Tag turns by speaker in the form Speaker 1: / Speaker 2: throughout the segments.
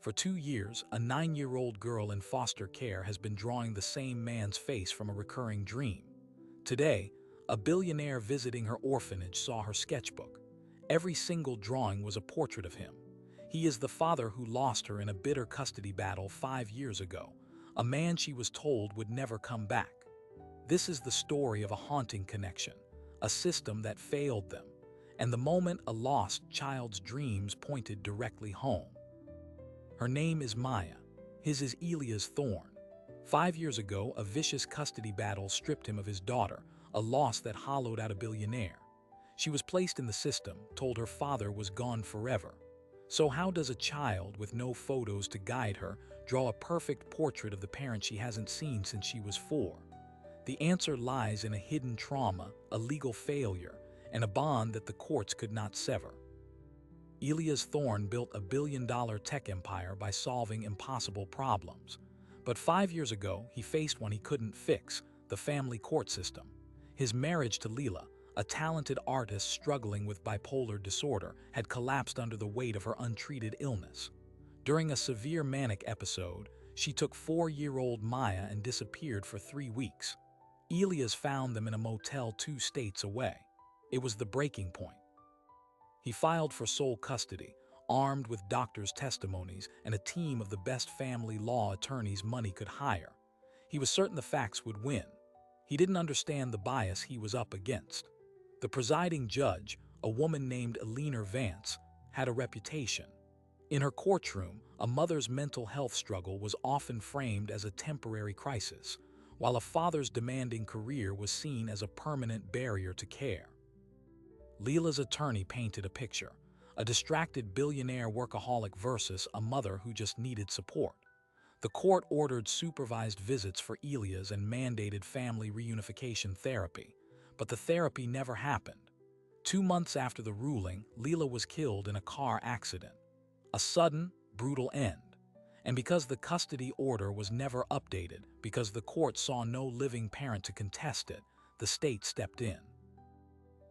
Speaker 1: For 2 years, a 9-year-old girl in foster care has been drawing the same man's face from a recurring dream. Today, a billionaire visiting her orphanage saw her sketchbook. Every single drawing was a portrait of him. He is the father who lost her in a bitter custody battle 5 years ago, a man she was told would never come back. This is the story of a haunting connection, a system that failed them, and the moment a lost child's dreams pointed directly home. Her name is Maya. His is Elia's thorn. 5 years ago, a vicious custody battle stripped him of his daughter, a loss that hollowed out a billionaire. She was placed in the system, told her father was gone forever. So how does a child with no photos to guide her draw a perfect portrait of the parent she hasn't seen since she was 4? The answer lies in a hidden trauma, a legal failure, and a bond that the courts could not sever. Elia's thorn built a billion-dollar tech empire by solving impossible problems. But 5 years ago, he faced one he couldn't fix, the family court system. His marriage to Leela, a talented artist struggling with bipolar disorder, had collapsed under the weight of her untreated illness. During a severe manic episode, she took 4-year-old Maya and disappeared for 3 weeks. Elias found them in a motel 2 states away. It was the breaking point. He filed for sole custody, armed with doctors' testimonies and a team of the best family law attorneys money could hire. He was certain the facts would win. He didn't understand the bias he was up against. The presiding judge, a woman named Billionaire Vance, had a reputation. In her courtroom, a mother's mental health struggle was often framed as a temporary crisis, while a father's demanding career was seen as a permanent barrier to care. Leela's attorney painted a picture, a distracted billionaire workaholic versus a mother who just needed support. The court ordered supervised visits for Elias and mandated family reunification therapy, but the therapy never happened. 2 months after the ruling, Leela was killed in a car accident. A sudden, brutal end. And because the custody order was never updated, because the court saw no living parent to contest it, the state stepped in.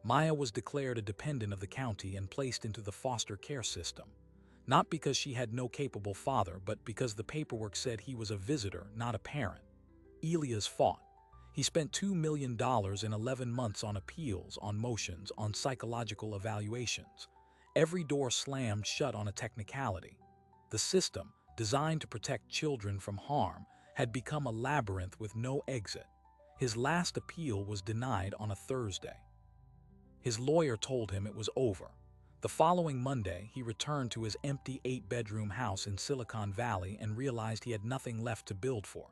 Speaker 1: Maya was declared a dependent of the county and placed into the foster care system, not because she had no capable father, but because the paperwork said he was a visitor, not a parent. Elias fought. He spent $2 million in 11 months on appeals, on motions, on psychological evaluations. Every door slammed shut on a technicality. The system, designed to protect children from harm, had become a labyrinth with no exit. His last appeal was denied on a Thursday. His lawyer told him it was over. The following Monday, he returned to his empty 8-bedroom house in Silicon Valley and realized he had nothing left to build for.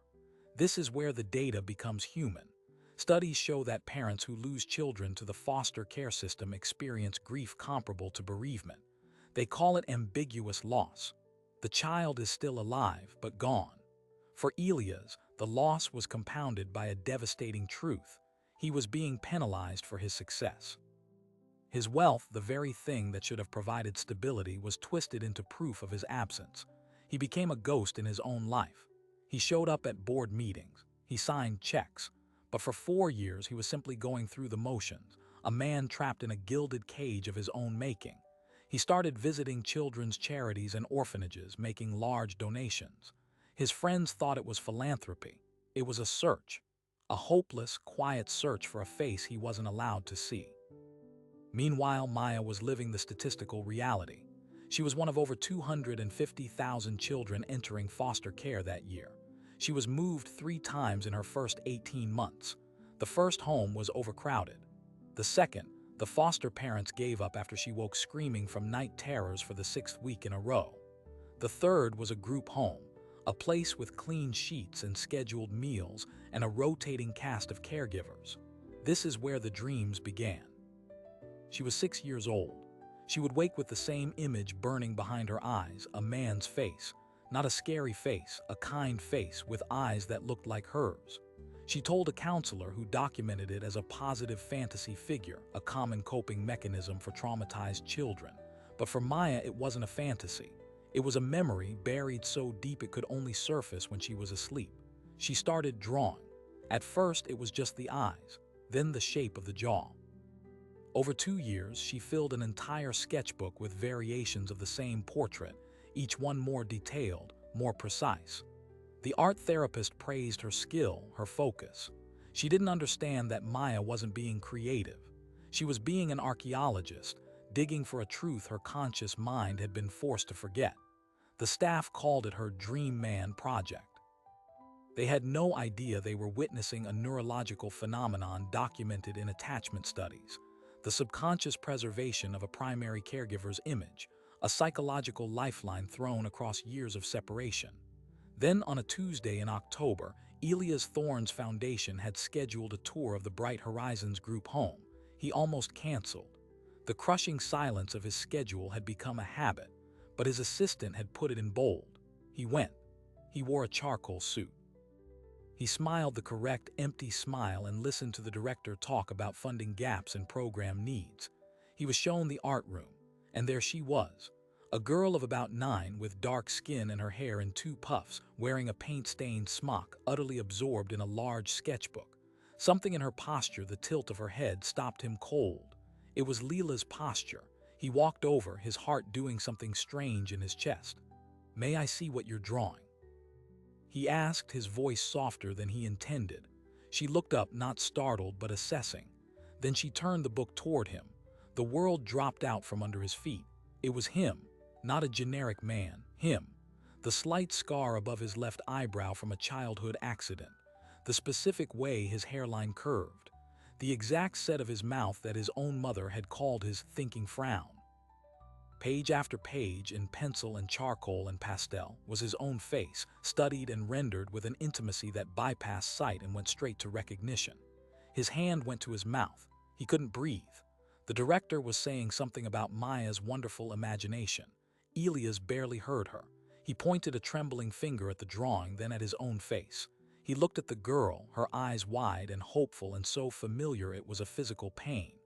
Speaker 1: This is where the data becomes human. Studies show that parents who lose children to the foster care system experience grief comparable to bereavement. They call it ambiguous loss. The child is still alive, but gone. For Elias, the loss was compounded by a devastating truth. He was being penalized for his success. His wealth, the very thing that should have provided stability, was twisted into proof of his absence. He became a ghost in his own life. He showed up at board meetings. He signed checks. But for 4 years, he was simply going through the motions, a man trapped in a gilded cage of his own making. He started visiting children's charities and orphanages, making large donations. His friends thought it was philanthropy. It was a search, a hopeless, quiet search for a face he wasn't allowed to see. Meanwhile, Maya was living the statistical reality. She was one of over 250,000 children entering foster care that year. She was moved 3 times in her first 18 months. The first home was overcrowded. The second, the foster parents gave up after she woke screaming from night terrors for the 6th week in a row. The third was a group home, a place with clean sheets and scheduled meals and a rotating cast of caregivers. This is where the dreams began. She was 6 years old. She would wake with the same image burning behind her eyes, a man's face. Not a scary face, a kind face with eyes that looked like hers. She told a counselor who documented it as a positive fantasy figure, a common coping mechanism for traumatized children. But for Maya, it wasn't a fantasy. It was a memory buried so deep it could only surface when she was asleep. She started drawing. At first, it was just the eyes, then the shape of the jaw. Over 2 years, she filled an entire sketchbook with variations of the same portrait. each one more detailed, more precise. The art therapist praised her skill, her focus. She didn't understand that Maya wasn't being creative. She was being an archaeologist, digging for a truth her conscious mind had been forced to forget. The staff called it her Dream Man project. They had no idea they were witnessing a neurological phenomenon documented in attachment studies, the subconscious preservation of a primary caregiver's image, a psychological lifeline thrown across years of separation. Then, on a Tuesday in October, Elias Thorne's foundation had scheduled a tour of the Bright Horizons group home. He almost canceled. The crushing silence of his schedule had become a habit, but his assistant had put it in bold. He went. He wore a charcoal suit. He smiled the correct, empty smile and listened to the director talk about funding gaps and program needs. He was shown the art room, and there she was, a girl of about 9 with dark skin and her hair in 2 puffs, wearing a paint-stained smock, utterly absorbed in a large sketchbook. Something in her posture, the tilt of her head, stopped him cold. It was Leela's posture. He walked over, his heart doing something strange in his chest. "May I see what you're drawing?" He asked, his voice softer than he intended. She looked up, not startled but assessing. Then she turned the book toward him. The world dropped out from under his feet. It was him, not a generic man, him. The slight scar above his left eyebrow from a childhood accident. The specific way his hairline curved. The exact set of his mouth that his own mother had called his thinking frown. Page after page, in pencil and charcoal and pastel, was his own face, studied and rendered with an intimacy that bypassed sight and went straight to recognition. His hand went to his mouth. He couldn't breathe. The director was saying something about Maya's wonderful imagination. Elias barely heard her. He pointed a trembling finger at the drawing, then at his own face. He looked at the girl, her eyes wide and hopeful and so familiar it was a physical pain.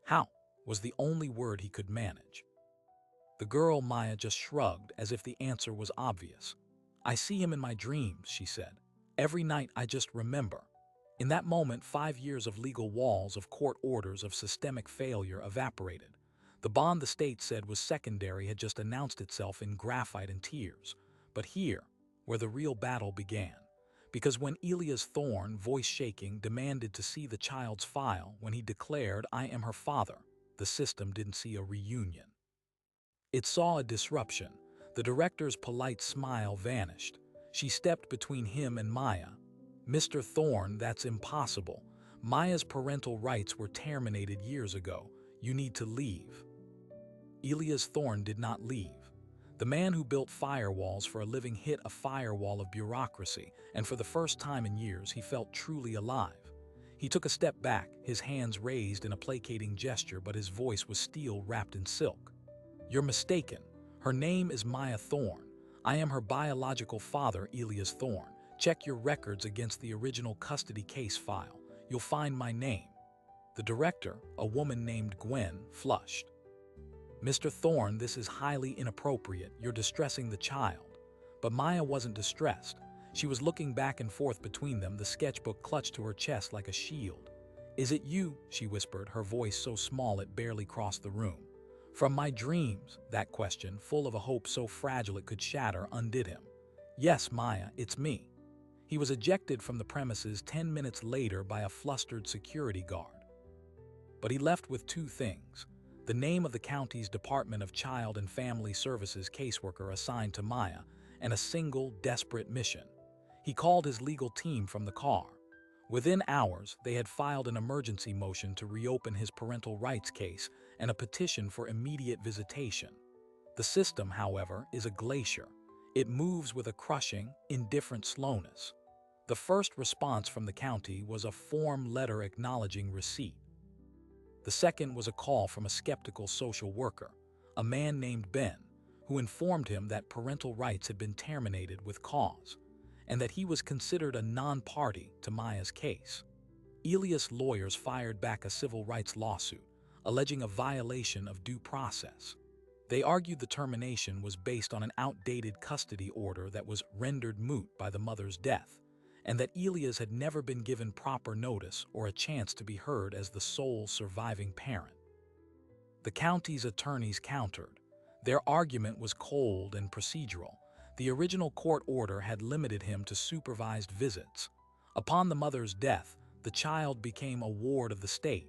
Speaker 1: "How?" was the only word he could manage. The girl, Maya, just shrugged as if the answer was obvious. "I see him in my dreams," she said. "Every night I just remember." In that moment, 5 years of legal walls, of court orders, of systemic failure evaporated. The bond the state said was secondary had just announced itself in graphite and tears. But here, where the real battle began. Because when Elias Thorne, voice shaking, demanded to see the child's file, when he declared, "I am her father," the system didn't see a reunion. It saw a disruption. The director's polite smile vanished. She stepped between him and Maya. "Mr. Thorne, that's impossible. Maya's parental rights were terminated years ago. You need to leave." Elias Thorne did not leave. The man who built firewalls for a living hit a firewall of bureaucracy, and for the first time in years he felt truly alive. He took a step back, his hands raised in a placating gesture, but his voice was steel wrapped in silk. "You're mistaken. Her name is Maya Thorne. I am her biological father, Elias Thorne. Check your records against the original custody case file. You'll find my name." The director, a woman named Gwen, flushed. "Mr. Thorne, this is highly inappropriate. You're distressing the child." But Maya wasn't distressed. She was looking back and forth between them, the sketchbook clutched to her chest like a shield. "Is it you?" she whispered, her voice so small it barely crossed the room. "From my dreams," that question, full of a hope so fragile it could shatter, undid him. "Yes, Maya, it's me." He was ejected from the premises 10 minutes later by a flustered security guard. But he left with 2 things: the name of the county's Department of Child and Family Services caseworker assigned to Maya, and a single, desperate mission. He called his legal team from the car. Within hours, they had filed an emergency motion to reopen his parental rights case and a petition for immediate visitation. The system, however, is a glacier. It moves with a crushing, indifferent slowness. The first response from the county was a form letter acknowledging receipt. The second was a call from a skeptical social worker, a man named Ben, who informed him that parental rights had been terminated with cause, and that he was considered a non-party to Maya's case. Elias' lawyers fired back a civil rights lawsuit, alleging a violation of due process. They argued the termination was based on an outdated custody order that was rendered moot by the mother's death, and that Elias had never been given proper notice or a chance to be heard as the sole surviving parent. The county's attorneys countered. Their argument was cold and procedural. The original court order had limited him to supervised visits. Upon the mother's death, the child became a ward of the state.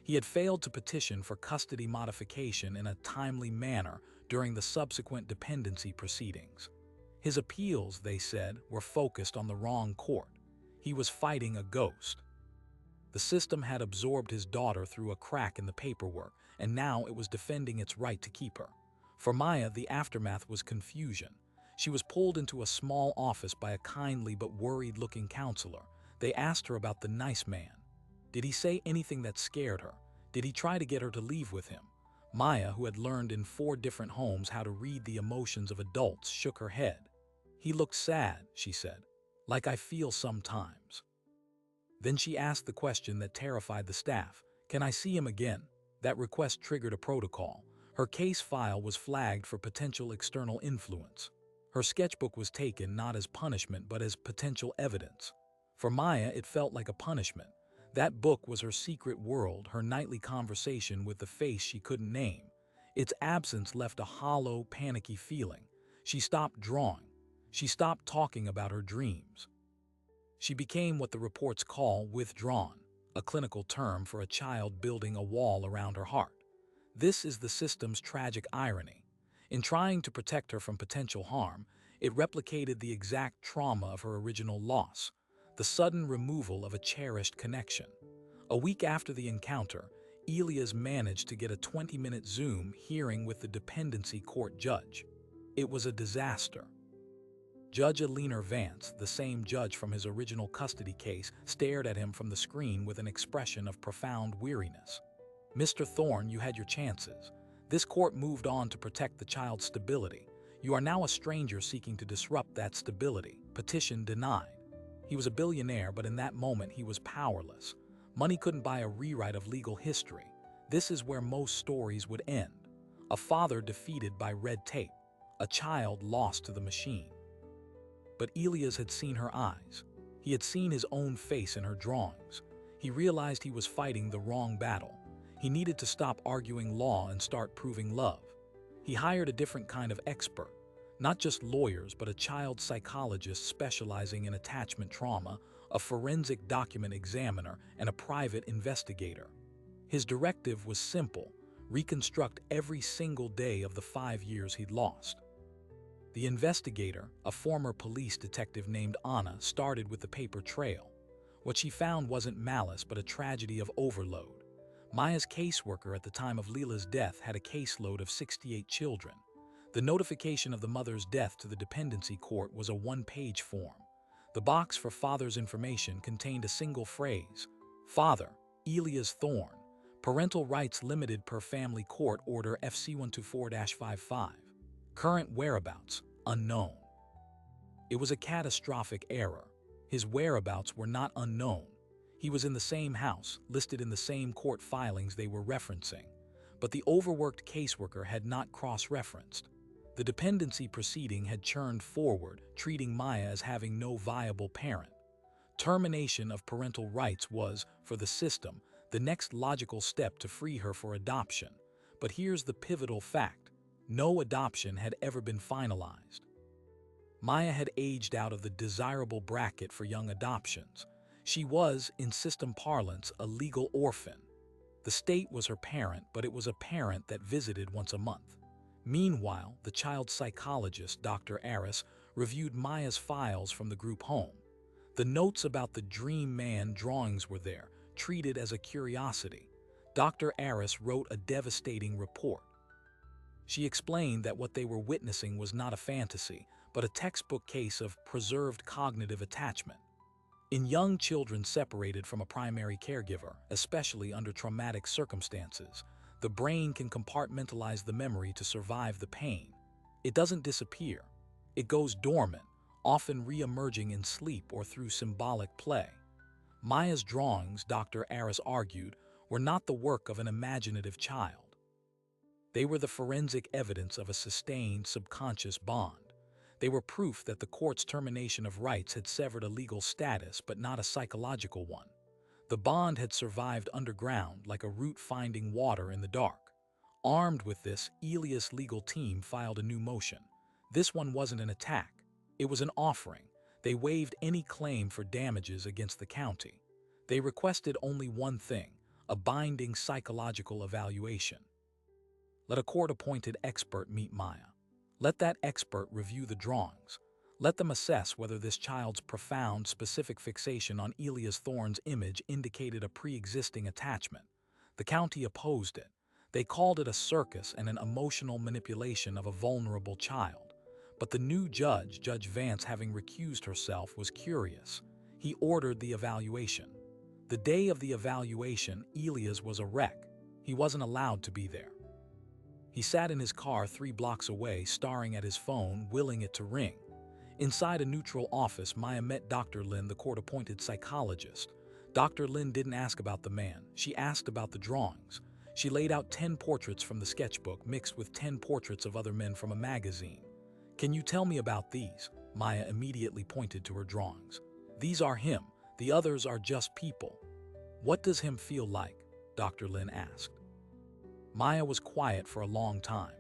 Speaker 1: He had failed to petition for custody modification in a timely manner during the subsequent dependency proceedings. His appeals, they said, were focused on the wrong court. He was fighting a ghost. The system had absorbed his daughter through a crack in the paperwork, and now it was defending its right to keep her. For Maya, the aftermath was confusion. She was pulled into a small office by a kindly but worried-looking counselor. They asked her about the nice man. Did he say anything that scared her? Did he try to get her to leave with him? Maya, who had learned in 4 different homes how to read the emotions of adults, shook her head. He looked sad, she said, like I feel sometimes. Then she asked the question that terrified the staff. Can I see him again? That request triggered a protocol. Her case file was flagged for potential external influence. Her sketchbook was taken not as punishment but as potential evidence. For Maya, it felt like a punishment. That book was her secret world, her nightly conversation with the face she couldn't name. Its absence left a hollow, panicky feeling. She stopped drawing. She stopped talking about her dreams. She became what the reports call withdrawn, a clinical term for a child building a wall around her heart. This is the system's tragic irony. In trying to protect her from potential harm, it replicated the exact trauma of her original loss, the sudden removal of a cherished connection. A week after the encounter, Elias managed to get a 20-minute Zoom hearing with the dependency court judge. It was a disaster. Judge Alina Vance, the same judge from his original custody case, stared at him from the screen with an expression of profound weariness. Mr. Thorne, you had your chances. This court moved on to protect the child's stability. You are now a stranger seeking to disrupt that stability. Petition denied. He was a billionaire, but in that moment he was powerless. Money couldn't buy a rewrite of legal history. This is where most stories would end. A father defeated by red tape. A child lost to the machine. But Elias had seen her eyes. He had seen his own face in her drawings. He realized he was fighting the wrong battle. He needed to stop arguing law and start proving love. He hired a different kind of expert. Not just lawyers, but a child psychologist specializing in attachment trauma, a forensic document examiner, and a private investigator. His directive was simple: reconstruct every single day of the 5 years he'd lost. The investigator, a former police detective named Anna, started with the paper trail. What she found wasn't malice, but a tragedy of overload. Maya's caseworker at the time of Leela's death had a caseload of 68 children. The notification of the mother's death to the dependency court was a 1-page form. The box for father's information contained a single phrase: Father, Elias Thorne, parental rights limited per family court order FC 124-55. Current whereabouts, unknown. It was a catastrophic error. His whereabouts were not unknown. He was in the same house, listed in the same court filings they were referencing. But the overworked caseworker had not cross-referenced. The dependency proceeding had churned forward, treating Maya as having no viable parent. Termination of parental rights was, for the system, the next logical step to free her for adoption. But here's the pivotal fact: no adoption had ever been finalized. Maya had aged out of the desirable bracket for young adoptions. She was, in system parlance, a legal orphan. The state was her parent, but it was a parent that visited once a month. Meanwhile, the child psychologist, Dr. Aris, reviewed Maya's files from the group home. The notes about the dream man drawings were there, treated as a curiosity. Dr. Aris wrote a devastating report. She explained that what they were witnessing was not a fantasy, but a textbook case of preserved cognitive attachment. In young children separated from a primary caregiver, especially under traumatic circumstances, the brain can compartmentalize the memory to survive the pain. It doesn't disappear. It goes dormant, often re-emerging in sleep or through symbolic play. Maya's drawings, Dr. Aris argued, were not the work of an imaginative child. They were the forensic evidence of a sustained subconscious bond. They were proof that the court's termination of rights had severed a legal status but not a psychological one. The bond had survived underground like a root finding water in the dark. Armed with this, Elias' legal team filed a new motion. This one wasn't an attack. It was an offering. They waived any claim for damages against the county. They requested only one thing, a binding psychological evaluation. Let a court-appointed expert meet Maya. Let that expert review the drawings. Let them assess whether this child's profound, specific fixation on Elias Thorne's image indicated a pre-existing attachment. The county opposed it. They called it a circus and an emotional manipulation of a vulnerable child. But the new judge, Judge Vance, having recused herself, was curious. He ordered the evaluation. The day of the evaluation, Elias was a wreck. He wasn't allowed to be there. He sat in his car 3 blocks away, staring at his phone, willing it to ring. Inside a neutral office, Maya met Dr. Lin, the court-appointed psychologist. Dr. Lin didn't ask about the man. She asked about the drawings. She laid out 10 portraits from the sketchbook mixed with 10 portraits of other men from a magazine. "Can you tell me about these?" Maya immediately pointed to her drawings. "These are him. The others are just people." "What does him feel like?" Dr. Lin asked. Maya was quiet for a long time.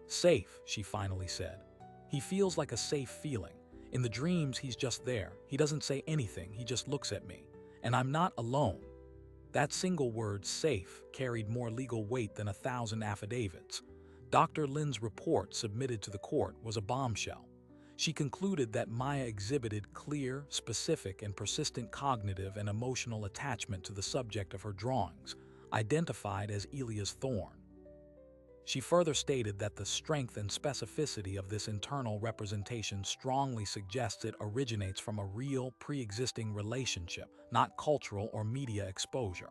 Speaker 1: "Safe," she finally said. "He feels like a safe feeling. In the dreams, he's just there. He doesn't say anything, he just looks at me. And I'm not alone." That single word, safe, carried more legal weight than 1,000 affidavits. Dr. Lin's report submitted to the court was a bombshell. She concluded that Maya exhibited clear, specific, and persistent cognitive and emotional attachment to the subject of her drawings, identified as Elias Thorne. She further stated that the strength and specificity of this internal representation strongly suggests it originates from a real, pre-existing relationship, not cultural or media exposure.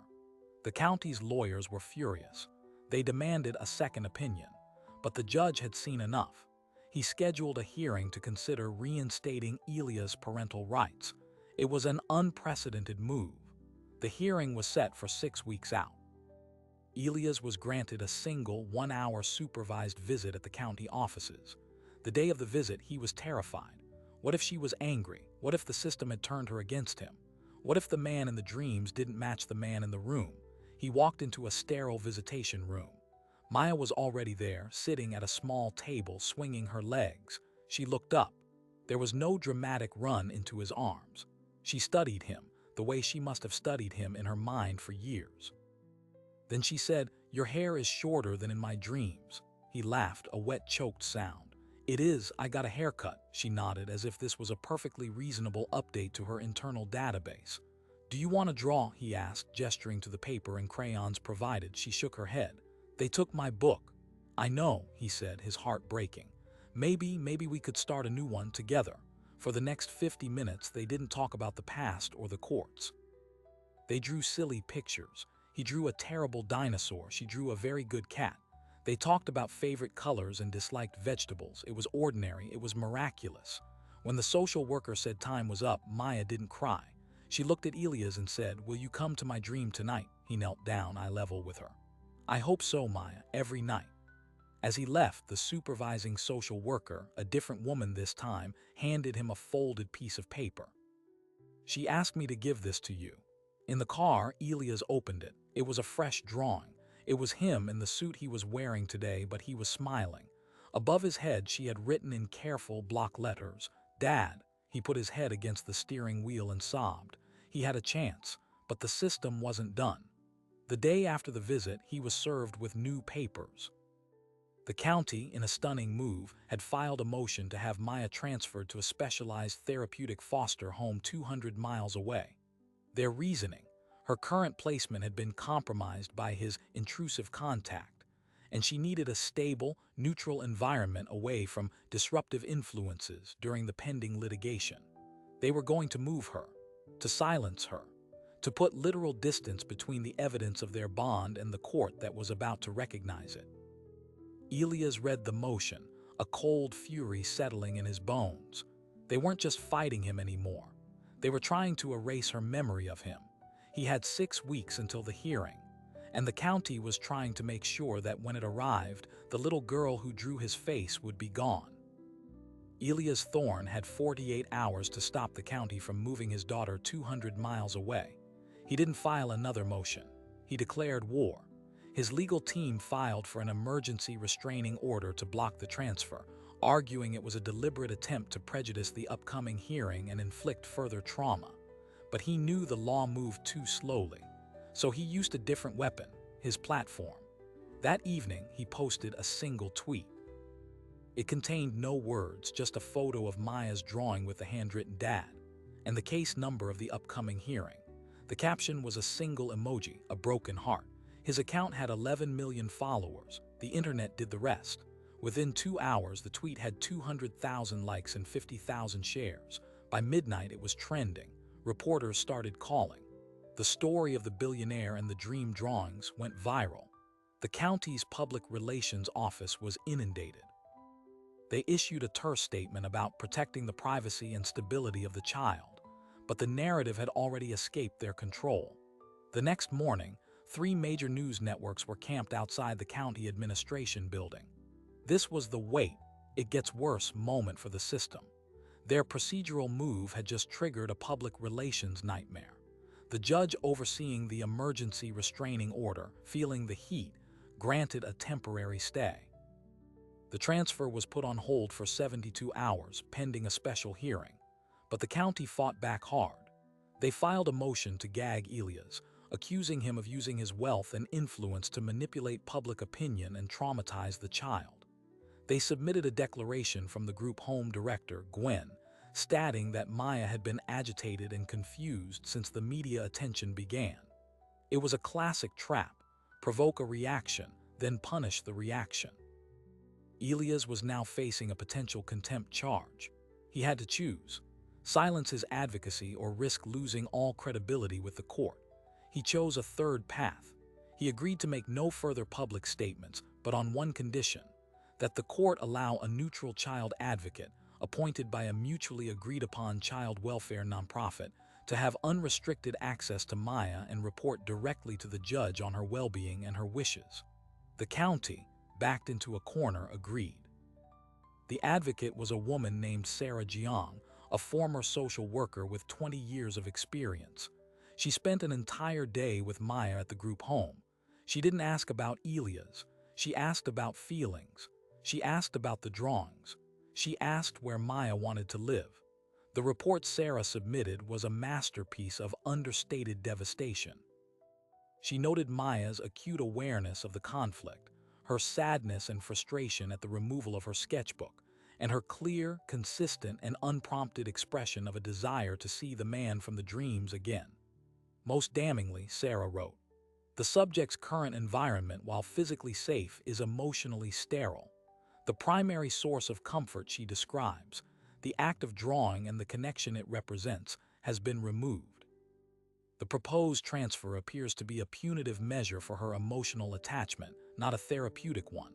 Speaker 1: The county's lawyers were furious. They demanded a second opinion, but the judge had seen enough. He scheduled a hearing to consider reinstating Elias' parental rights. It was an unprecedented move. The hearing was set for 6 weeks out. Elias was granted a single 1-hour supervised visit at the county offices. The day of the visit, he was terrified. What if she was angry? What if the system had turned her against him? What if the man in the dreams didn't match the man in the room? He walked into a sterile visitation room. Maya was already there, sitting at a small table, swinging her legs. She looked up. There was no dramatic run into his arms. She studied him, the way she must have studied him in her mind for years. Then she said, "Your hair is shorter than in my dreams." He laughed, a wet, choked sound. "It is, I got a haircut." She nodded as if this was a perfectly reasonable update to her internal database. "Do you want to draw?" he asked, gesturing to the paper and crayons provided. She shook her head. "They took my book." "I know," he said, his heart breaking. Maybe we could start a new one together." For the next 50 minutes, they didn't talk about the past or the courts. They drew silly pictures. He drew a terrible dinosaur. She drew a very good cat. They talked about favorite colors and disliked vegetables. It was ordinary. It was miraculous. When the social worker said time was up, Maya didn't cry. She looked at Elias and said, "Will you come to my dream tonight?" He knelt down, eye level with her. "I hope so, Maya, every night." As he left, the supervising social worker, a different woman this time, handed him a folded piece of paper. "She asked me to give this to you." In the car, Elias opened it. It was a fresh drawing. It was him in the suit he was wearing today, but he was smiling. Above his head, she had written in careful block letters, "Dad." He put his head against the steering wheel and sobbed. He had a chance, but the system wasn't done. The day after the visit, he was served with new papers. The county, in a stunning move, had filed a motion to have Maya transferred to a specialized therapeutic foster home 200 miles away. Their reasoning: her current placement had been compromised by his intrusive contact, and she needed a stable, neutral environment away from disruptive influences during the pending litigation. They were going to move her, to silence her, to put literal distance between the evidence of their bond and the court that was about to recognize it. Elias read the motion, a cold fury settling in his bones. They weren't just fighting him anymore. They were trying to erase her memory of him. He had 6 weeks until the hearing, and the county was trying to make sure that when it arrived, the little girl who drew his face would be gone. Elias Thorne had 48 hours to stop the county from moving his daughter 200 miles away. He didn't file another motion. He declared war. His legal team filed for an emergency restraining order to block the transfer, arguing it was a deliberate attempt to prejudice the upcoming hearing and inflict further trauma. But he knew the law moved too slowly, so he used a different weapon, his platform. That evening, he posted a single tweet. It contained no words, just a photo of Maya's drawing with the handwritten "Dad" and the case number of the upcoming hearing. The caption was a single emoji, a broken heart. His account had 11 million followers. The internet did the rest. Within 2 hours, the tweet had 200,000 likes and 50,000 shares. By midnight, it was trending. Reporters started calling. The story of the billionaire and the dream drawings went viral. The county's public relations office was inundated. They issued a terse statement about protecting the privacy and stability of the child, but the narrative had already escaped their control. The next morning, 3 major news networks were camped outside the county administration building. This was the wait, it gets worse moment for the system. Their procedural move had just triggered a public relations nightmare. The judge overseeing the emergency restraining order, feeling the heat, granted a temporary stay. The transfer was put on hold for 72 hours, pending a special hearing. But the county fought back hard. They filed a motion to gag Elias, accusing him of using his wealth and influence to manipulate public opinion and traumatize the child. They submitted a declaration from the group home director, Gwen, stating that Maya had been agitated and confused since the media attention began. It was a classic trap: provoke a reaction, then punish the reaction. Elias was now facing a potential contempt charge. He had to choose: silence his advocacy or risk losing all credibility with the court. He chose a third path. He agreed to make no further public statements, but on one condition: that the court allow a neutral child advocate, appointed by a mutually agreed-upon child welfare nonprofit, to have unrestricted access to Maya and report directly to the judge on her well-being and her wishes. The county, backed into a corner, agreed. The advocate was a woman named Sarah Jiang, a former social worker with 20 years of experience. She spent an entire day with Maya at the group home. She didn't ask about Elias. She asked about feelings. She asked about the drawings. She asked where Maya wanted to live. The report Sarah submitted was a masterpiece of understated devastation. She noted Maya's acute awareness of the conflict, her sadness and frustration at the removal of her sketchbook, and her clear, consistent, and unprompted expression of a desire to see the man from the dreams again. Most damningly, Sarah wrote, "The subject's current environment, while physically safe, is emotionally sterile. The primary source of comfort she describes, the act of drawing and the connection it represents, has been removed. The proposed transfer appears to be a punitive measure for her emotional attachment, not a therapeutic one."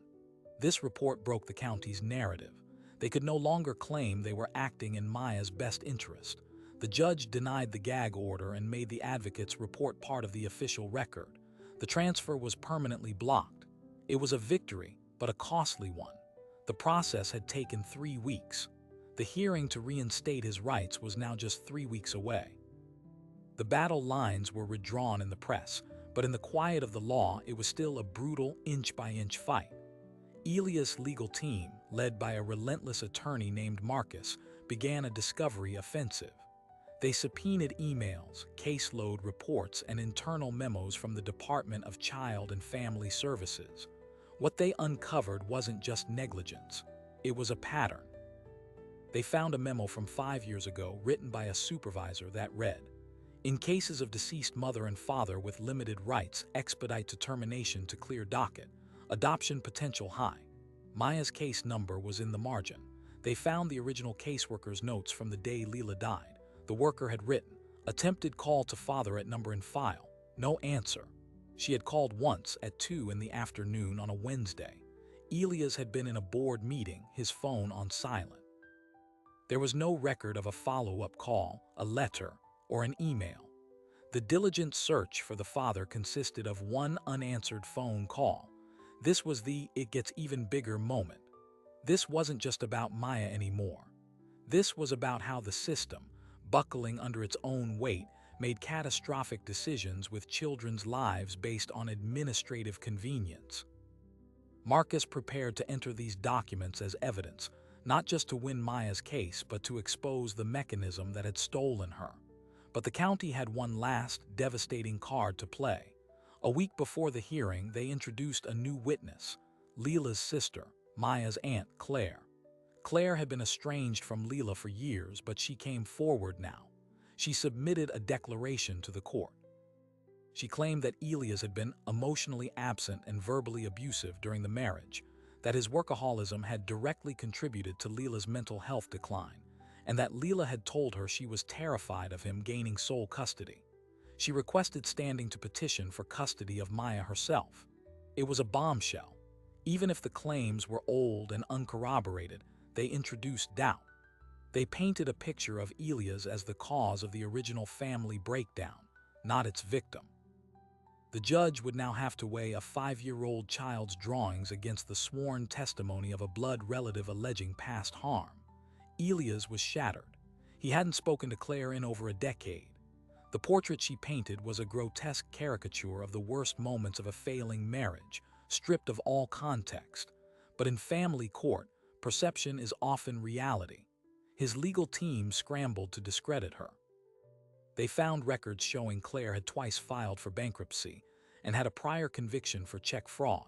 Speaker 1: This report broke the county's narrative. They could no longer claim they were acting in Maya's best interest. The judge denied the gag order and made the advocate's report part of the official record. The transfer was permanently blocked. It was a victory, but a costly one. The process had taken 3 weeks. The hearing to reinstate his rights was now just 3 weeks away. The battle lines were redrawn in the press, but in the quiet of the law, it was still a brutal inch-by-inch fight. Elias' legal team, led by a relentless attorney named Marcus, began a discovery offensive. They subpoenaed emails, caseload reports, and internal memos from the Department of Child and Family Services. What they uncovered wasn't just negligence, it was a pattern. They found a memo from 5 years ago written by a supervisor that read, "In cases of deceased mother and father with limited rights, expedite to termination to clear docket. Adoption potential high." Maya's case number was in the margin. They found the original caseworker's notes from the day Leela died. The worker had written, "Attempted call to father at number in file. No answer." She had called once at 2 in the afternoon on a Wednesday. Elias had been in a board meeting, his phone on silent. There was no record of a follow-up call, a letter, or an email. The diligent search for the father consisted of one unanswered phone call. This was the "it gets even bigger" moment. This wasn't just about Maya anymore. This was about how the system, buckling under its own weight, made catastrophic decisions with children's lives based on administrative convenience. Marcus prepared to enter these documents as evidence, not just to win Maya's case, but to expose the mechanism that had stolen her. But the county had one last, devastating card to play. A week before the hearing, they introduced a new witness, Leela's sister, Maya's aunt, Claire. Claire had been estranged from Leela for years, but she came forward now. She submitted a declaration to the court. She claimed that Elias had been emotionally absent and verbally abusive during the marriage, that his workaholism had directly contributed to Leela's mental health decline, and that Leela had told her she was terrified of him gaining sole custody. She requested standing to petition for custody of Maya herself. It was a bombshell. Even if the claims were old and uncorroborated, they introduced doubt. They painted a picture of Elias as the cause of the original family breakdown, not its victim. The judge would now have to weigh a 5-year-old child's drawings against the sworn testimony of a blood relative alleging past harm. Elias was shattered. He hadn't spoken to Claire in over a decade. The portrait she painted was a grotesque caricature of the worst moments of a failing marriage, stripped of all context. But in family court, perception is often reality. His legal team scrambled to discredit her. They found records showing Claire had twice filed for bankruptcy and had a prior conviction for check fraud.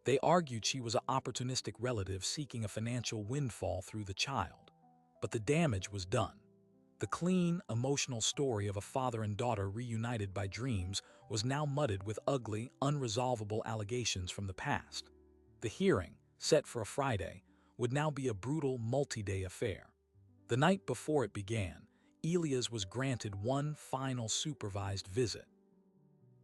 Speaker 1: They argued she was an opportunistic relative seeking a financial windfall through the child. But the damage was done. The clean, emotional story of a father and daughter reunited by dreams was now muddied with ugly, unresolvable allegations from the past. The hearing, set for a Friday, would now be a brutal, multi-day affair. The night before it began, Elias was granted one final supervised visit.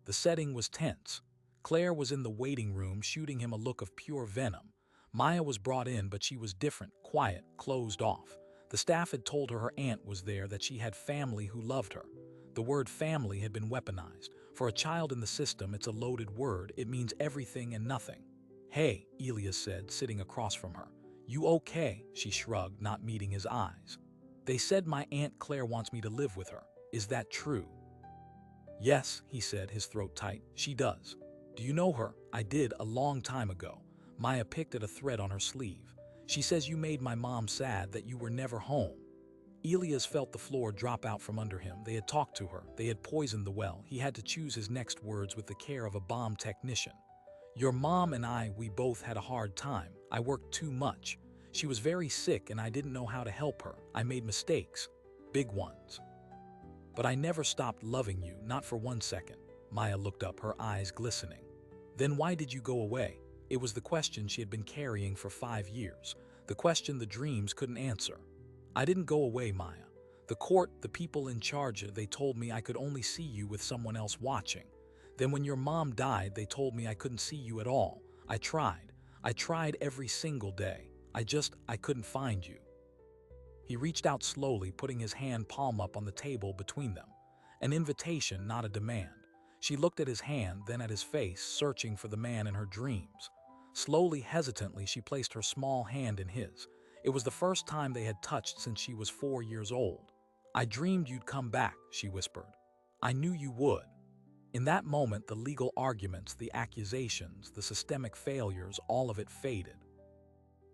Speaker 1: The setting was tense. Claire was in the waiting room shooting him a look of pure venom. Maya was brought in, but she was different, quiet, closed off. The staff had told her aunt was there, that she had family who loved her. The word family had been weaponized. For a child in the system, it's a loaded word. It means everything and nothing. "Hey," Elias said, sitting across from her. "You okay?" She shrugged, not meeting his eyes. "They said my Aunt Claire wants me to live with her. Is that true?" "Yes," he said, his throat tight. "She does." "Do you know her?" "I did, a long time ago." Maya picked at a thread on her sleeve. "She says you made my mom sad, that you were never home." Elias felt the floor drop out from under him. They had talked to her. They had poisoned the well. He had to choose his next words with the care of a bomb technician. "Your mom and we both had a hard time. I worked too much. She was very sick and I didn't know how to help her. I made mistakes. Big ones. But I never stopped loving you, not for 1 second." Maya looked up, her eyes glistening. "Then why did you go away?" It was the question she had been carrying for 5 years. The question the dreams couldn't answer. "I didn't go away, Maya. The court, the people in charge, they told me I could only see you with someone else watching. Then when your mom died, they told me I couldn't see you at all. I tried. I tried every single day. I couldn't find you." He reached out slowly, putting his hand palm up on the table between them. An invitation, not a demand. She looked at his hand, then at his face, searching for the man in her dreams. Slowly, hesitantly, she placed her small hand in his. It was the first time they had touched since she was 4 years old. "I dreamed you'd come back," she whispered. "I knew you would." In that moment, the legal arguments, the accusations, the systemic failures, all of it faded.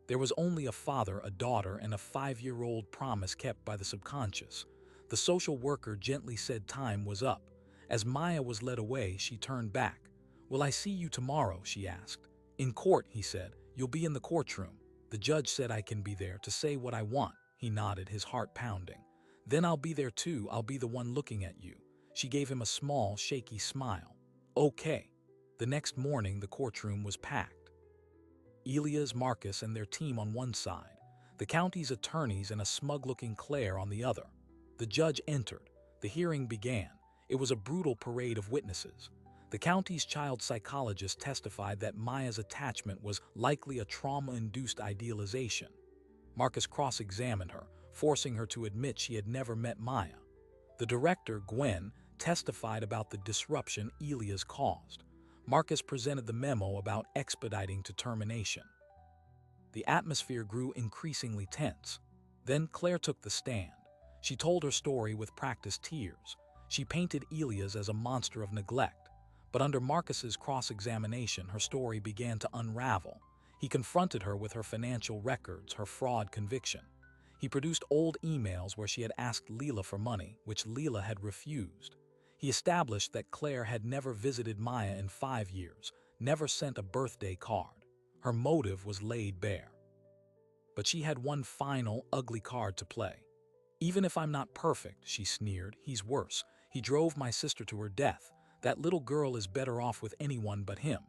Speaker 1: There was only a father, a daughter, and a 5-year-old promise kept by the subconscious. The social worker gently said time was up. As Maya was led away, she turned back. "Will I see you tomorrow?" she asked. "In court," he said. "You'll be in the courtroom. The judge said I can be there to say what I want." He nodded, his heart pounding. "Then I'll be there too. I'll be the one looking at you." She gave him a small, shaky smile. "Okay." The next morning, the courtroom was packed. Elias, Marcus, and their team on one side, the county's attorneys and a smug-looking Claire on the other. The judge entered. The hearing began. It was a brutal parade of witnesses. The county's child psychologist testified that Maya's attachment was likely a trauma-induced idealization. Marcus cross-examined her, forcing her to admit she had never met Maya. The director, Gwen, testified about the disruption Elias caused. Marcus presented the memo about expediting to termination. The atmosphere grew increasingly tense. Then Claire took the stand. She told her story with practiced tears. She painted Elias as a monster of neglect, but under Marcus's cross-examination, her story began to unravel. He confronted her with her financial records, her fraud conviction. He produced old emails where she had asked Leela for money, which Leela had refused. He established that Claire had never visited Maya in 5 years, never sent a birthday card. Her motive was laid bare. But she had one final, ugly card to play. "Even if I'm not perfect," she sneered, "he's worse. He drove my sister to her death. That little girl is better off with anyone but him."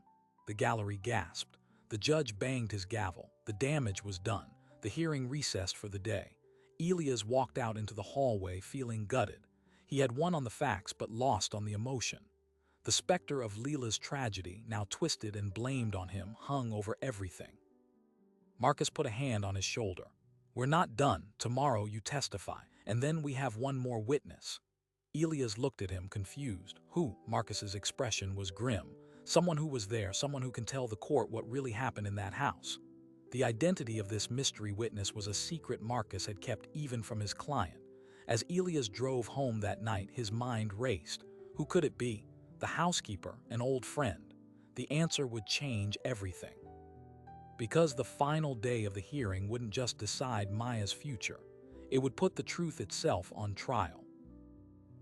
Speaker 1: The gallery gasped. The judge banged his gavel. The damage was done. The hearing recessed for the day. Elias walked out into the hallway feeling gutted. He had won on the facts but lost on the emotion. The specter of Leela's tragedy, now twisted and blamed on him, hung over everything. Marcus put a hand on his shoulder. "We're not done. Tomorrow you testify, and then we have one more witness." Elias looked at him, confused. "Who?" Marcus's expression was grim. "Someone who was there, someone who can tell the court what really happened in that house." The identity of this mystery witness was a secret Marcus had kept even from his client. As Elias drove home that night, his mind raced. Who could it be? The housekeeper, an old friend. The answer would change everything. Because the final day of the hearing wouldn't just decide Maya's future, it would put the truth itself on trial.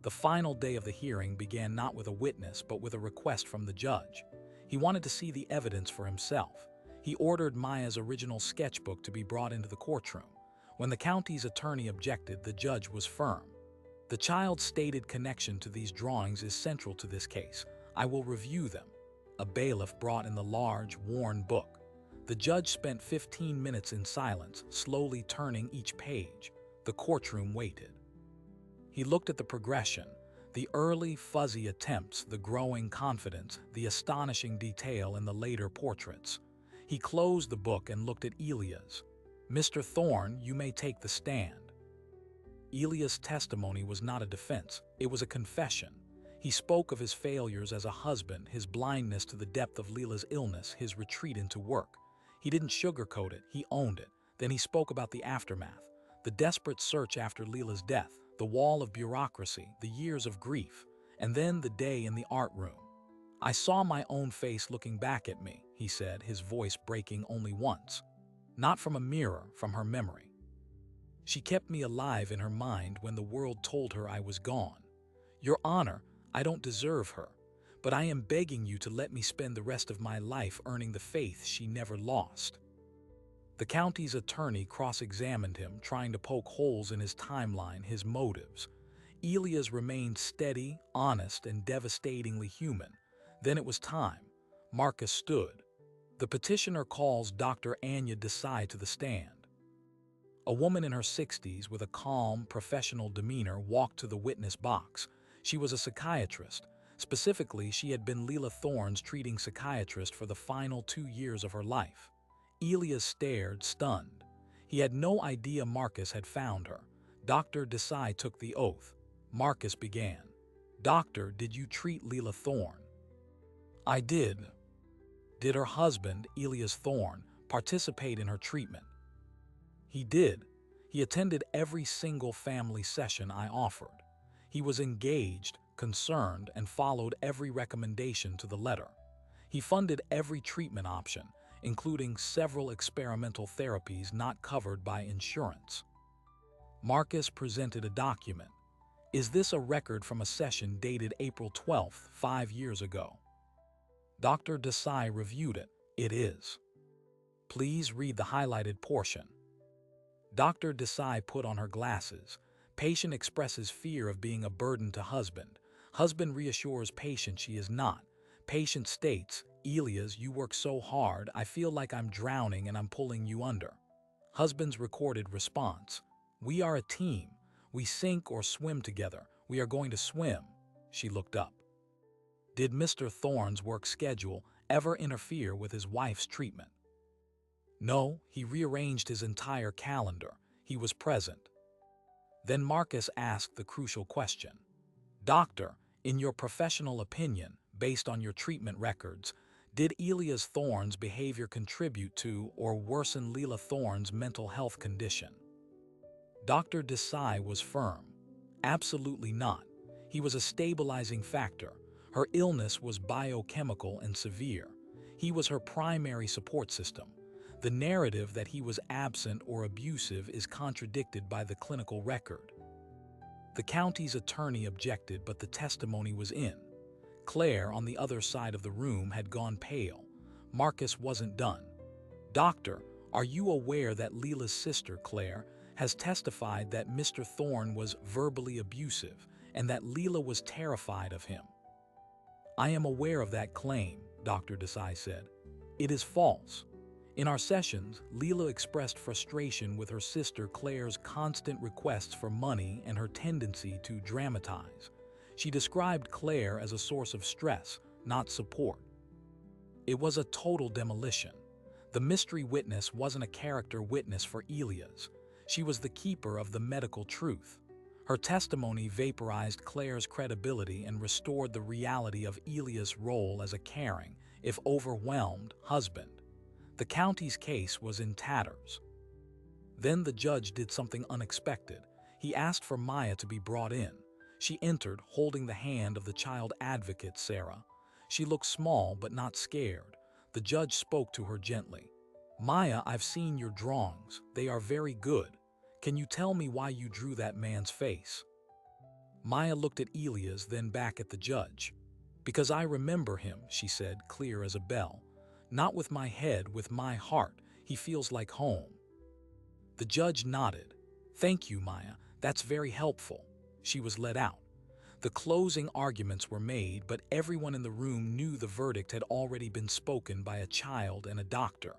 Speaker 1: The final day of the hearing began not with a witness, but with a request from the judge. He wanted to see the evidence for himself. He ordered Maya's original sketchbook to be brought into the courtroom. When the county's attorney objected, the judge was firm. "The child's stated connection to these drawings is central to this case. I will review them." A bailiff brought in the large, worn book. The judge spent 15 minutes in silence, slowly turning each page. The courtroom waited. He looked at the progression, the early, fuzzy attempts, the growing confidence, the astonishing detail in the later portraits. He closed the book and looked at Elias. "Mr. Thorne, you may take the stand." Elias' testimony was not a defense, it was a confession. He spoke of his failures as a husband, his blindness to the depth of Leela's illness, his retreat into work. He didn't sugarcoat it, he owned it. Then he spoke about the aftermath, the desperate search after Leela's death, the wall of bureaucracy, the years of grief, and then the day in the art room. "I saw my own face looking back at me," he said, his voice breaking only once. "Not from a mirror, from her memory. She kept me alive in her mind when the world told her I was gone. Your Honor, I don't deserve her, but I am begging you to let me spend the rest of my life earning the faith she never lost." The county's attorney cross-examined him, trying to poke holes in his timeline, his motives. Elias remained steady, honest, and devastatingly human. Then it was time. Marcus stood. The petitioner calls Dr. Anya Desai to the stand. A woman in her 60s with a calm, professional demeanor walked to the witness box. She was a psychiatrist. Specifically, she had been Leela Thorne's treating psychiatrist for the final 2 years of her life. Elias stared, stunned. He had no idea Marcus had found her. Dr. Desai took the oath. Marcus began. "Doctor, did you treat Leela Thorne?" "I did." "Did her husband, Elias Thorne, participate in her treatment?" "He did. He attended every single family session I offered. He was engaged, concerned, and followed every recommendation to the letter. He funded every treatment option, including several experimental therapies not covered by insurance." Marcus presented a document. "Is this a record from a session dated April 12th, 5 years ago?" Dr. Desai reviewed it. "It is." "Please read the highlighted portion." Dr. Desai put on her glasses. Patient expresses fear of being a burden to husband. Husband reassures patient she is not. Patient states, "Elias, you work so hard, I feel like I'm drowning and I'm pulling you under." Husband's recorded response, "We are a team. We sink or swim together. We are going to swim." She looked up. "Did Mr. Thorne's work schedule ever interfere with his wife's treatment?" "No, he rearranged his entire calendar. He was present." Then Marcus asked the crucial question. "Doctor, in your professional opinion, based on your treatment records, did Elias Thorne's behavior contribute to or worsen Leela Thorne's mental health condition?" Dr. Desai was firm. "Absolutely not. He was a stabilizing factor. Her illness was biochemical and severe. He was her primary support system. The narrative that he was absent or abusive is contradicted by the clinical record. The county's attorney objected, but the testimony was in. Claire, on the other side of the room, had gone pale. Marcus wasn't done. "Doctor, are you aware that Leela's sister, Claire, has testified that Mr. Thorne was verbally abusive and that Leela was terrified of him?" "I am aware of that claim," Dr. Desai said. "It is false. In our sessions, Leela expressed frustration with her sister Claire's constant requests for money and her tendency to dramatize. She described Claire as a source of stress, not support. It was a total demolition. The mystery witness wasn't a character witness for Elias. She was the keeper of the medical truth. Her testimony vaporized Claire's credibility and restored the reality of Elias' role as a caring, if overwhelmed, husband. The county's case was in tatters. Then the judge did something unexpected. He asked for Maya to be brought in. She entered, holding the hand of the child advocate, Sarah. She looked small but not scared. The judge spoke to her gently. "Maya, I've seen your drawings. They are very good. Can you tell me why you drew that man's face?" Maya looked at Elias, then back at the judge. "Because I remember him," she said, clear as a bell. "Not with my head, with my heart. He feels like home." The judge nodded. "Thank you, Maya. That's very helpful." She was let out. The closing arguments were made, but everyone in the room knew the verdict had already been spoken by a child and a doctor.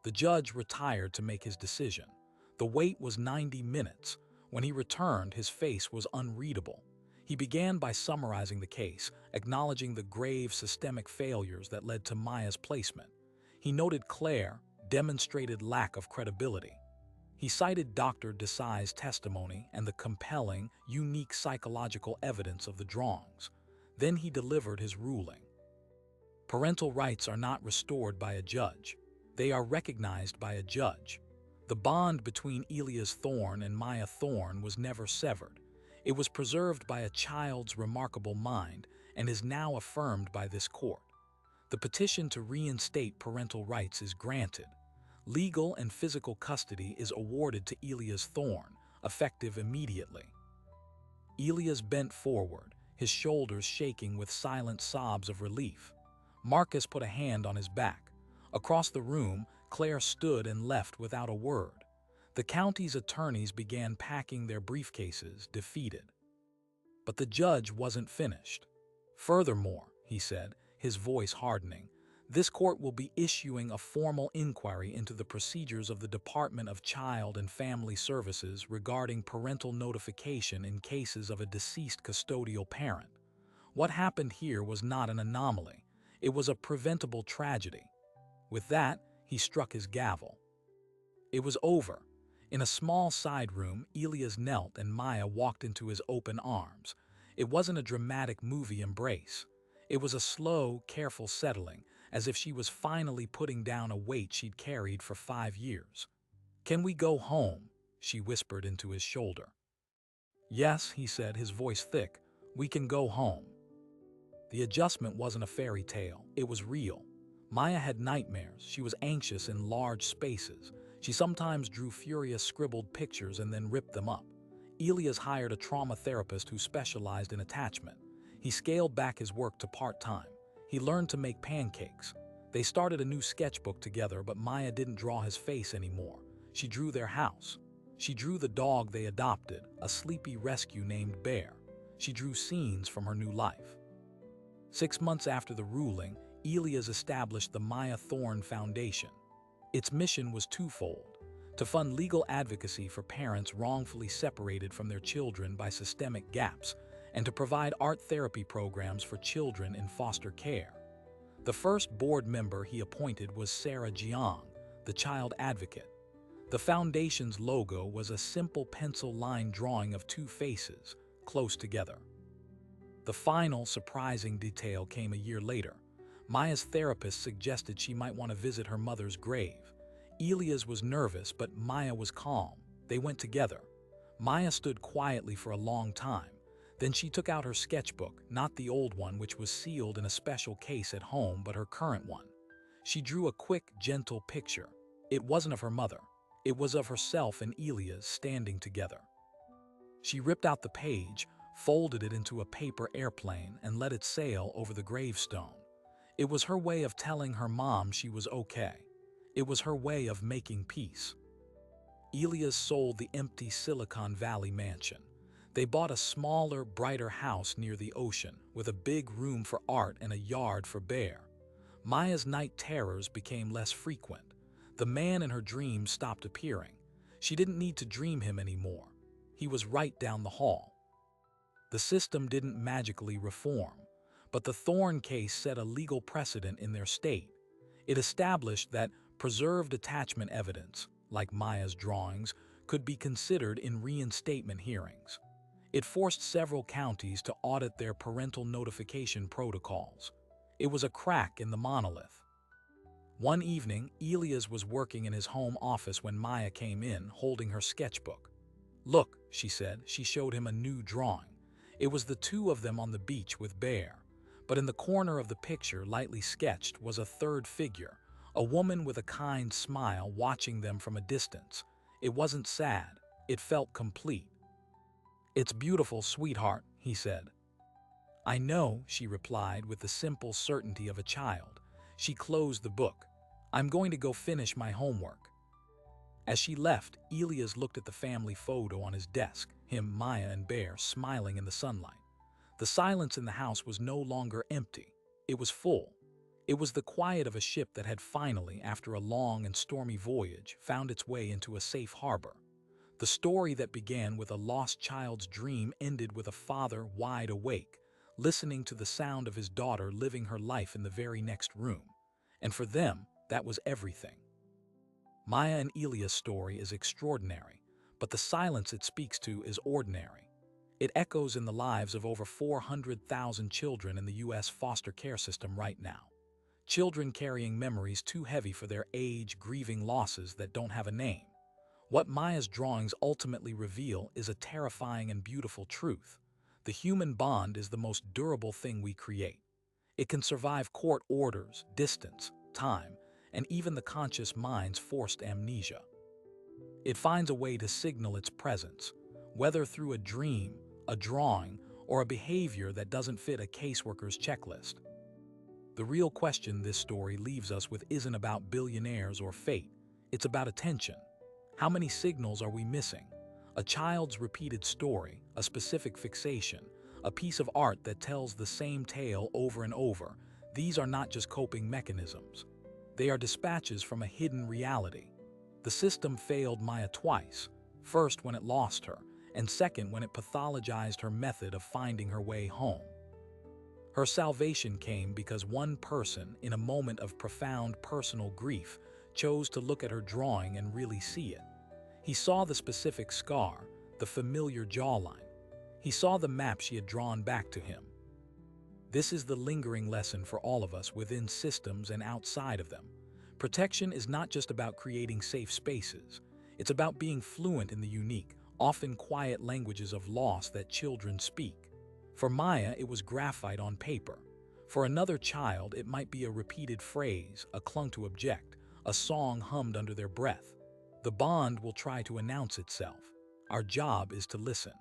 Speaker 1: The judge retired to make his decision. The wait was 90 minutes. When he returned, his face was unreadable. He began by summarizing the case, acknowledging the grave systemic failures that led to Maya's placement. He noted Claire demonstrated lack of credibility. He cited Dr. Desai's testimony and the compelling, unique psychological evidence of the drawings. Then he delivered his ruling. Parental rights are not restored by a judge. They are recognized by a judge. The bond between Elias Thorne and Maya Thorne was never severed. It was preserved by a child's remarkable mind and is now affirmed by this court. The petition to reinstate parental rights is granted. Legal and physical custody is awarded to Elias Thorne, effective immediately. Elias bent forward, his shoulders shaking with silent sobs of relief. Marcus put a hand on his back. Across the room, Claire stood and left without a word. The county's attorneys began packing their briefcases, defeated. But the judge wasn't finished. "Furthermore," he said, his voice hardening, "this court will be issuing a formal inquiry into the procedures of the Department of Child and Family Services regarding parental notification in cases of a deceased custodial parent. What happened here was not an anomaly. It was a preventable tragedy." With that, he struck his gavel. It was over. In a small side room, Elias knelt and Maya walked into his open arms. It wasn't a dramatic movie embrace. It was a slow, careful settling, as if she was finally putting down a weight she'd carried for 5 years. "Can we go home?" she whispered into his shoulder. "Yes," he said, his voice thick. "We can go home." The adjustment wasn't a fairy tale. It was real. Maya had nightmares. She was anxious in large spaces. She sometimes drew furious scribbled pictures and then ripped them up. Elias hired a trauma therapist who specialized in attachment. He scaled back his work to part-time. He learned to make pancakes. They started a new sketchbook together, but Maya didn't draw his face anymore. She drew their house. She drew the dog they adopted, a sleepy rescue named Bear. She drew scenes from her new life. 6 months after the ruling, Elias established the Maya Thorne Foundation. Its mission was twofold: to fund legal advocacy for parents wrongfully separated from their children by systemic gaps, and to provide art therapy programs for children in foster care. The first board member he appointed was Sarah Jiang, the child advocate. The foundation's logo was a simple pencil-line drawing of 2 faces, close together. The final, surprising detail came a year later. Maya's therapist suggested she might want to visit her mother's grave. Elias was nervous, but Maya was calm. They went together. Maya stood quietly for a long time. Then she took out her sketchbook, not the old one which was sealed in a special case at home, but her current one. She drew a quick, gentle picture. It wasn't of her mother. It was of herself and Elias standing together. She ripped out the page, folded it into a paper airplane, and let it sail over the gravestone. It was her way of telling her mom she was okay. It was her way of making peace. Elias sold the empty Silicon Valley mansion. They bought a smaller, brighter house near the ocean, with a big room for art and a yard for Bear. Maya's night terrors became less frequent. The man in her dreams stopped appearing. She didn't need to dream him anymore. He was right down the hall. The system didn't magically reform, but the Thorn case set a legal precedent in their state. It established that preserved attachment evidence, like Maya's drawings, could be considered in reinstatement hearings. It forced several counties to audit their parental notification protocols. It was a crack in the monolith. One evening, Elias was working in his home office when Maya came in, holding her sketchbook. "Look," she said. She showed him a new drawing. It was the two of them on the beach with Bear. But in the corner of the picture, lightly sketched, was a third figure, a woman with a kind smile watching them from a distance. It wasn't sad. It felt complete. "It's beautiful, sweetheart," he said. "I know," she replied with the simple certainty of a child. She closed the book. "I'm going to go finish my homework." As she left, Elias looked at the family photo on his desk, him, Maya, and Bear smiling in the sunlight. The silence in the house was no longer empty. It was full. It was the quiet of a ship that had finally, after a long and stormy voyage, found its way into a safe harbor. The story that began with a lost child's dream ended with a father wide awake, listening to the sound of his daughter living her life in the very next room. And for them, that was everything. Maya and Elias' story is extraordinary, but the silence it speaks to is ordinary. It echoes in the lives of over 400,000 children in the U.S. foster care system right now. Children carrying memories too heavy for their age, grieving losses that don't have a name. What Maya's drawings ultimately reveal is a terrifying and beautiful truth. The human bond is the most durable thing we create. It can survive court orders, distance, time, and even the conscious mind's forced amnesia. It finds a way to signal its presence, whether through a dream, a drawing, or a behavior that doesn't fit a caseworker's checklist. The real question this story leaves us with isn't about billionaires or fate. It's about attention. How many signals are we missing? A child's repeated story, a specific fixation, a piece of art that tells the same tale over and over. These are not just coping mechanisms. They are dispatches from a hidden reality. The system failed Maya twice, first when it lost her, and second when it pathologized her method of finding her way home. Her salvation came because one person, in a moment of profound personal grief, chose to look at her drawing and really see it. He saw the specific scar, the familiar jawline. He saw the map she had drawn back to him. This is the lingering lesson for all of us within systems and outside of them. Protection is not just about creating safe spaces. It's about being fluent in the unique, often quiet languages of loss that children speak. For Maya, it was graphite on paper. For another child, it might be a repeated phrase, a clung to object, a song hummed under their breath. The bond will try to announce itself. Our job is to listen.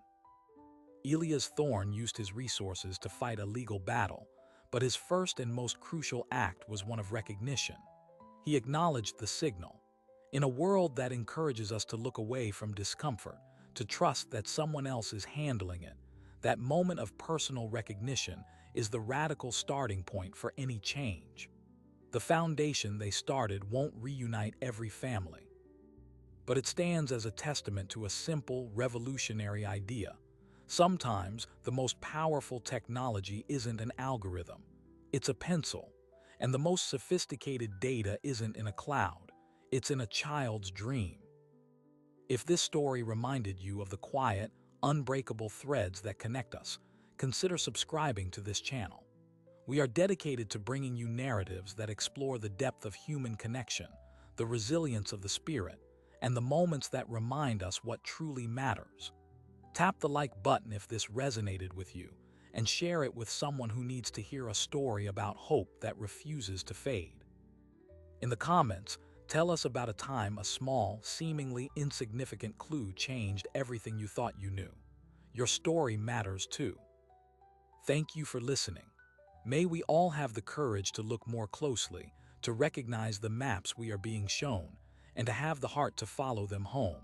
Speaker 1: Elias Thorn used his resources to fight a legal battle, but his first and most crucial act was one of recognition. He acknowledged the signal. In a world that encourages us to look away from discomfort, to trust that someone else is handling it, that moment of personal recognition is the radical starting point for any change. The foundation they started won't reunite every family, but it stands as a testament to a simple, revolutionary idea. Sometimes the most powerful technology isn't an algorithm, it's a pencil, and the most sophisticated data isn't in a cloud, it's in a child's dream. If this story reminded you of the quiet, unbreakable threads that connect us, consider subscribing to this channel. We are dedicated to bringing you narratives that explore the depth of human connection, the resilience of the spirit, and the moments that remind us what truly matters. Tap the like button if this resonated with you, and share it with someone who needs to hear a story about hope that refuses to fade. In the comments, tell us about a time a small, seemingly insignificant clue changed everything you thought you knew. Your story matters too. Thank you for listening. May we all have the courage to look more closely, to recognize the maps we are being shown, and to have the heart to follow them home.